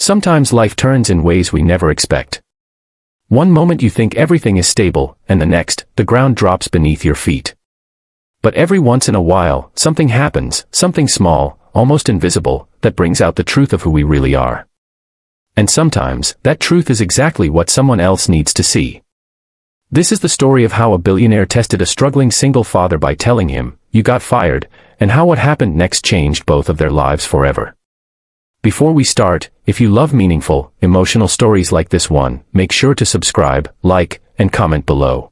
Sometimes life turns in ways we never expect. One moment you think everything is stable, and the next, the ground drops beneath your feet. But every once in a while, something happens, something small, almost invisible, that brings out the truth of who we really are. And sometimes, that truth is exactly what someone else needs to see. This is the story of how a billionaire tested a struggling single father by telling him, "You got fired," and how what happened next changed both of their lives forever. Before we start, if you love meaningful, emotional stories like this one, make sure to subscribe, like, and comment below.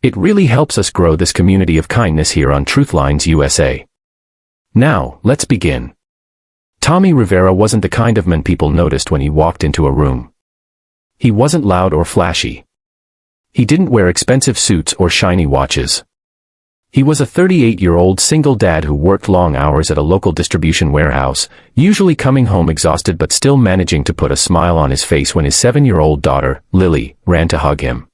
It really helps us grow this community of kindness here on TruthLines USA. Now, let's begin. Tommy Rivera wasn't the kind of man people noticed when he walked into a room. He wasn't loud or flashy. He didn't wear expensive suits or shiny watches. He was a 38-year-old single dad who worked long hours at a local distribution warehouse, usually coming home exhausted but still managing to put a smile on his face when his 7-year-old daughter, Lily, ran to hug him.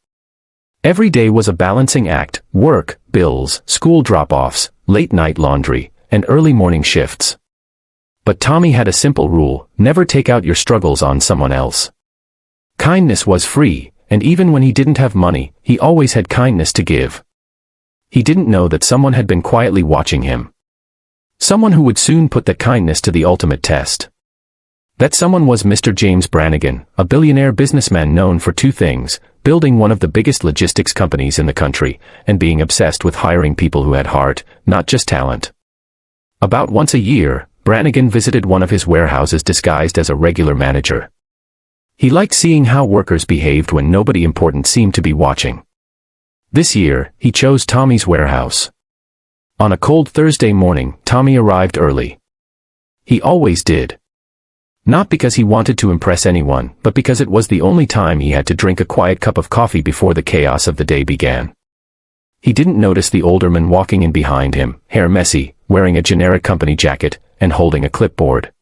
Every day was a balancing act: work, bills, school drop-offs, late-night laundry, and early morning shifts. But Tommy had a simple rule: never take out your struggles on someone else. Kindness was free, and even when he didn't have money, he always had kindness to give. He didn't know that someone had been quietly watching him. Someone who would soon put that kindness to the ultimate test. That someone was Mr. James Brannigan, a billionaire businessman known for two things: building one of the biggest logistics companies in the country, and being obsessed with hiring people who had heart, not just talent. About once a year, Brannigan visited one of his warehouses disguised as a regular manager. He liked seeing how workers behaved when nobody important seemed to be watching. This year, he chose Tommy's warehouse. On a cold Thursday morning, Tommy arrived early. He always did. Not because he wanted to impress anyone, but because it was the only time he had to drink a quiet cup of coffee before the chaos of the day began. He didn't notice the older man walking in behind him, hair messy, wearing a generic company jacket, and holding a clipboard.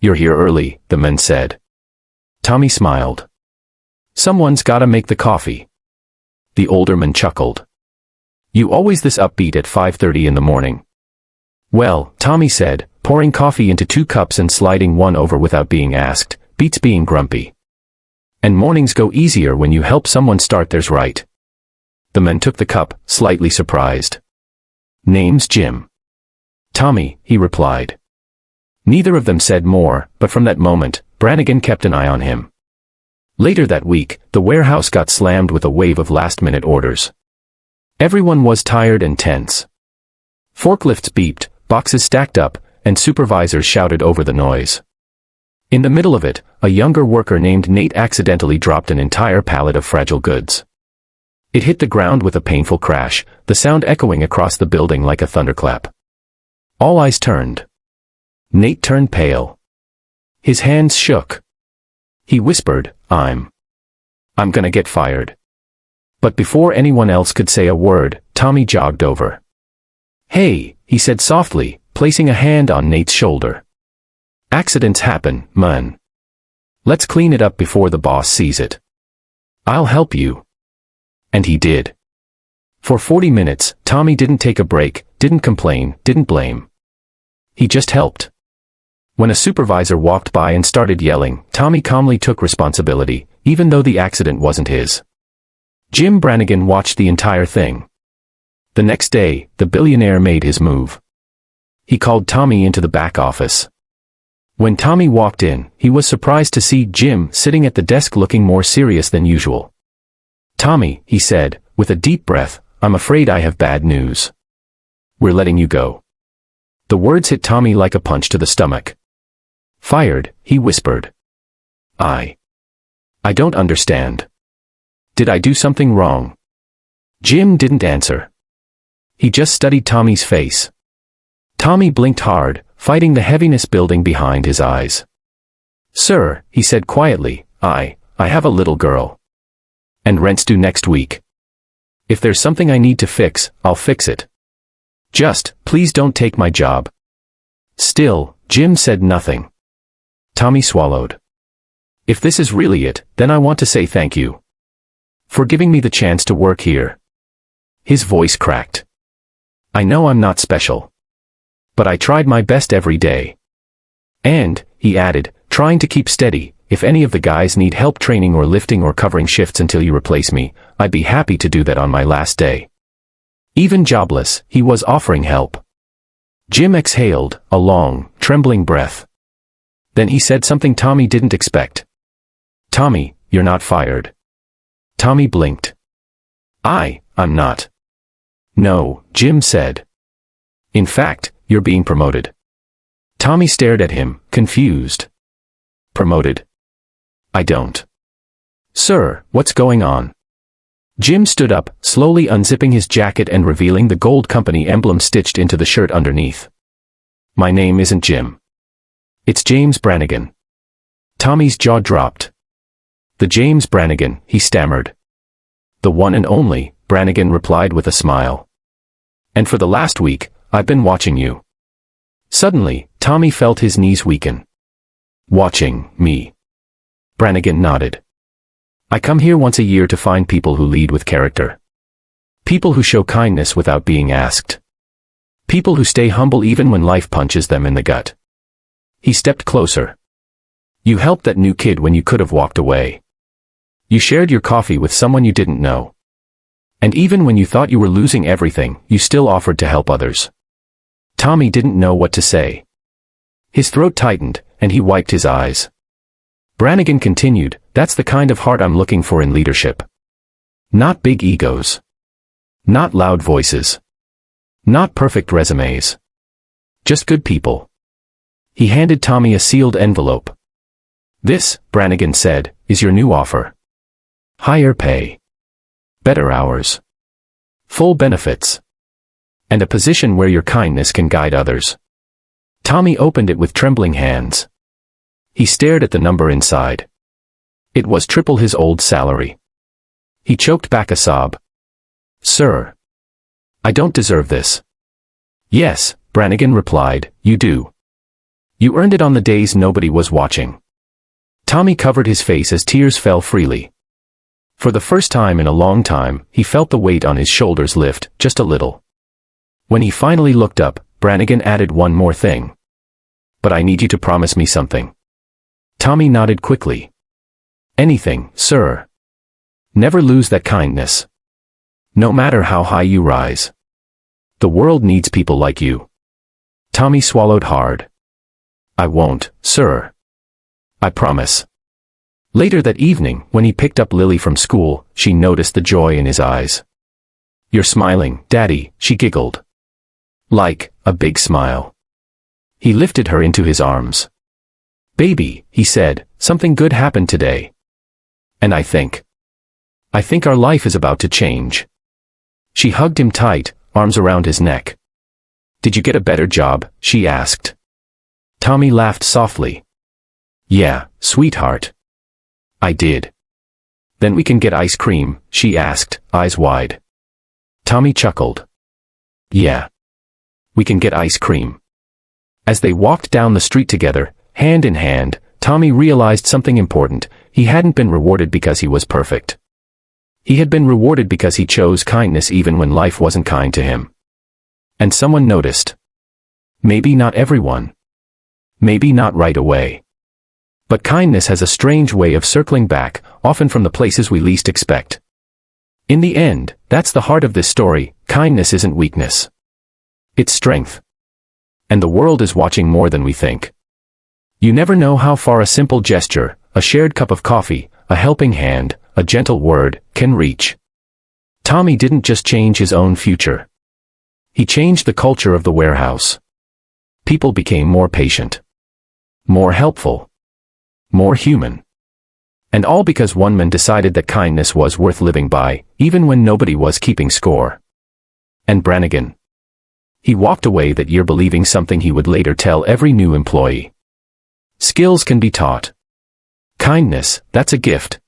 "You're here early," the man said. Tommy smiled. "Someone's gotta make the coffee." The older man chuckled. "You always this upbeat at 5:30 in the morning." "Well," Tommy said, pouring coffee into 2 cups and sliding one over without being asked, "beats being grumpy. And mornings go easier when you help someone start theirs right." The man took the cup, slightly surprised. "Name's Jim." "Tommy," he replied. Neither of them said more, but from that moment, Brannigan kept an eye on him. Later that week, the warehouse got slammed with a wave of last-minute orders. Everyone was tired and tense. Forklifts beeped, boxes stacked up, and supervisors shouted over the noise. In the middle of it, a younger worker named Nate accidentally dropped an entire pallet of fragile goods. It hit the ground with a painful crash, the sound echoing across the building like a thunderclap. All eyes turned. Nate turned pale. His hands shook. He whispered, I'm gonna get fired." But before anyone else could say a word, Tommy jogged over. "Hey," he said softly, placing a hand on Nate's shoulder. "Accidents happen, man. Let's clean it up before the boss sees it. I'll help you." And he did. For 40 minutes, Tommy didn't take a break, didn't complain, didn't blame. He just helped. When a supervisor walked by and started yelling, Tommy calmly took responsibility, even though the accident wasn't his. Jim Brannigan watched the entire thing. The next day, the billionaire made his move. He called Tommy into the back office. When Tommy walked in, he was surprised to see Jim sitting at the desk looking more serious than usual. "Tommy," he said, with a deep breath, "I'm afraid I have bad news. We're letting you go." The words hit Tommy like a punch to the stomach. "Fired," he whispered. I don't understand. Did I do something wrong?" Jim didn't answer. He just studied Tommy's face. Tommy blinked hard, fighting the heaviness building behind his eyes. "Sir," he said quietly, I have a little girl. And rent's due next week. If there's something I need to fix, I'll fix it. Just, please don't take my job." Still, Jim said nothing. Tommy swallowed. "If this is really it, then I want to say thank you for giving me the chance to work here." His voice cracked. "I know I'm not special, but I tried my best every day." And, he added, Trying to keep steady. If any of the guys need help training or lifting or covering shifts until you replace me, I'd be happy to do that on my last day. Even jobless, he was offering help. Jim exhaled, a long, trembling breath. Then he said something Tommy didn't expect. "Tommy, you're not fired." Tommy blinked. I'm not." "No," Jim said. "In fact, you're being promoted." Tommy stared at him, confused. "Promoted? I don't." "Sir, what's going on?" Jim stood up, slowly unzipping his jacket and revealing the gold company emblem stitched into the shirt underneath. "My name isn't Jim. It's James Brannigan." Tommy's jaw dropped. "The James Brannigan," he stammered. "The one and only," Brannigan replied with a smile. "And for the last week, I've been watching you." Suddenly, Tommy felt his knees weaken. "Watching me?" Brannigan nodded. "I come here once a year to find people who lead with character. People who show kindness without being asked. People who stay humble even when life punches them in the gut." He stepped closer. "You helped that new kid when you could have walked away. You shared your coffee with someone you didn't know. And even when you thought you were losing everything, you still offered to help others." Tommy didn't know what to say. His throat tightened, and he wiped his eyes. Brannigan continued, "That's the kind of heart I'm looking for in leadership. Not big egos. Not loud voices. Not perfect resumes. Just good people." He handed Tommy a sealed envelope. "This," Brannigan said, "is your new offer. Higher pay. Better hours. Full benefits. And a position where your kindness can guide others." Tommy opened it with trembling hands. He stared at the number inside. It was triple his old salary. He choked back a sob. "Sir, I don't deserve this." "Yes," Brannigan replied, "you do. You earned it on the days nobody was watching." Tommy covered his face as tears fell freely. For the first time in a long time, he felt the weight on his shoulders lift, just a little. When he finally looked up, Brannigan added one more thing. "But I need you to promise me something." Tommy nodded quickly. "Anything, sir. Never lose that kindness. No matter how high you rise. The world needs people like you." Tommy swallowed hard. "I won't, sir. I promise." Later that evening, when he picked up Lily from school, she noticed the joy in his eyes. "You're smiling, Daddy," she giggled. Like a big smile. He lifted her into his arms. "Baby," he said, "something good happened today. And I think our life is about to change." She hugged him tight, arms around his neck. "Did you get a better job?" she asked. Tommy laughed softly. "Yeah, sweetheart. I did." "Then we can get ice cream?" she asked, eyes wide. Tommy chuckled. "Yeah. We can get ice cream." As they walked down the street together, hand in hand, Tommy realized something important. He hadn't been rewarded because he was perfect. He had been rewarded because he chose kindness even when life wasn't kind to him. And someone noticed. Maybe not everyone. Maybe not right away. But kindness has a strange way of circling back, often from the places we least expect. In the end, that's the heart of this story. Kindness isn't weakness. It's strength. And the world is watching more than we think. You never know how far a simple gesture, a shared cup of coffee, a helping hand, a gentle word, can reach. Tommy didn't just change his own future. He changed the culture of the warehouse. People became more patient. More helpful. More human. And all because one man decided that kindness was worth living by, even when nobody was keeping score. And Brannigan. He walked away that year believing something he would later tell every new employee. Skills can be taught. Kindness, that's a gift.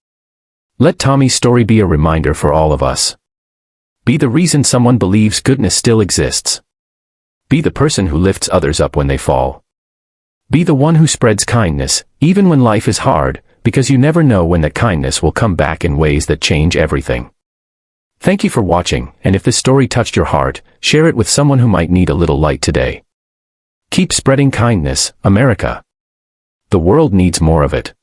Let Tommy's story be a reminder for all of us. Be the reason someone believes goodness still exists. Be the person who lifts others up when they fall. Be the one who spreads kindness, even when life is hard, because you never know when that kindness will come back in ways that change everything. Thank you for watching, and if this story touched your heart, share it with someone who might need a little light today. Keep spreading kindness, America. The world needs more of it.